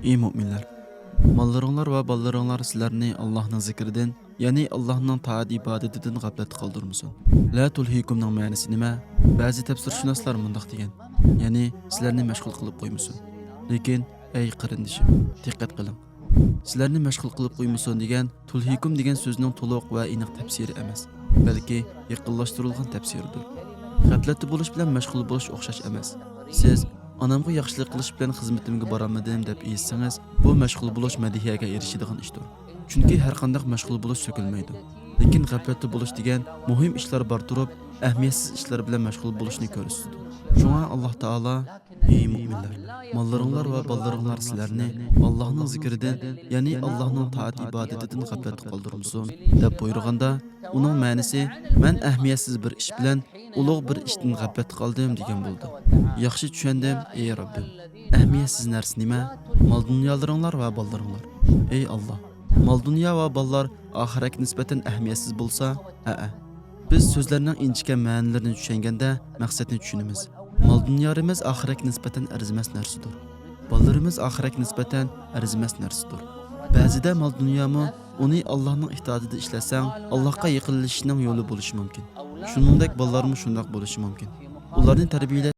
Ey müminler! Mallarınlar ve ballarınlar sizlerini Allah'ın zikrinden, yani Allah'ın taat ibadetinden gaflet kaldırmasın. La tulhikumның ma'nisi nima? Ba'zi tafsirşünaslar mundaq degan. Yani sizlarni mashg'ul qilib qo'ymasin. Lekin ey qarindishim, diqqat qiling. Sizlarni mashg'ul qilib qo'ymasin degan tulhikum degan so'zning to'liq va aniq tafsiri emas, balki yaqinlashtirilgan tafsiridir. Gaflatda bo'lish bilan mashg'ul bo'lish o'xshash emas. Siz anamga yaxshilik qilish bilan xizmatimga borolmadim deb essangiz, bu mashg'ul bo'lish madihiyaga erishadigan ishdir. Chunki har qanday mashg'ul bo'lish so'kilmaydi. Lekin g'aflatda bo'lish degan muhim ishlar bor turib, ahamiyatsiz ishlar bilan mashg'ul bo'lishni ko'rsatadi. Shunga Alloh taolo: "Ey mu'minlar, mollaringlar va ballaringlar sizlarni Allohning zikridan, ya'ni Allohning taat ibodatidan g'aflatda qoldirmasin" deb buyurganda, uning ma'nosi men ahamiyatsiz bir ish bilan ulug' bir ishdan g'aflatda qoldim degan bo'ldi. Yaxshi tushundim, ey Rabbim. Ahamiyatsiz narsa nima? Mol dunyolaringlar va ballaringlar. Ey Alloh, mol dunyo va ballar oxiratga nisbatan ahamiyatsiz bo'lsa, biz so'zlarning inchika ma'nolarini tushunganda maqsadni tushunamiz. Mol dunyolarimiz oxiratga nisbatan arzimas narsadir. Ballarimiz oxiratga nisbatan arzimas narsadir. Ba'zida mol dunyomi uni Allohning itoatida ishlasang, Allohga yaqinlashishning yo'li bo'lishi mumkin. Shuningdek, ballarimiz shundoq bo'lishi mumkin. Ularni tarbiyalash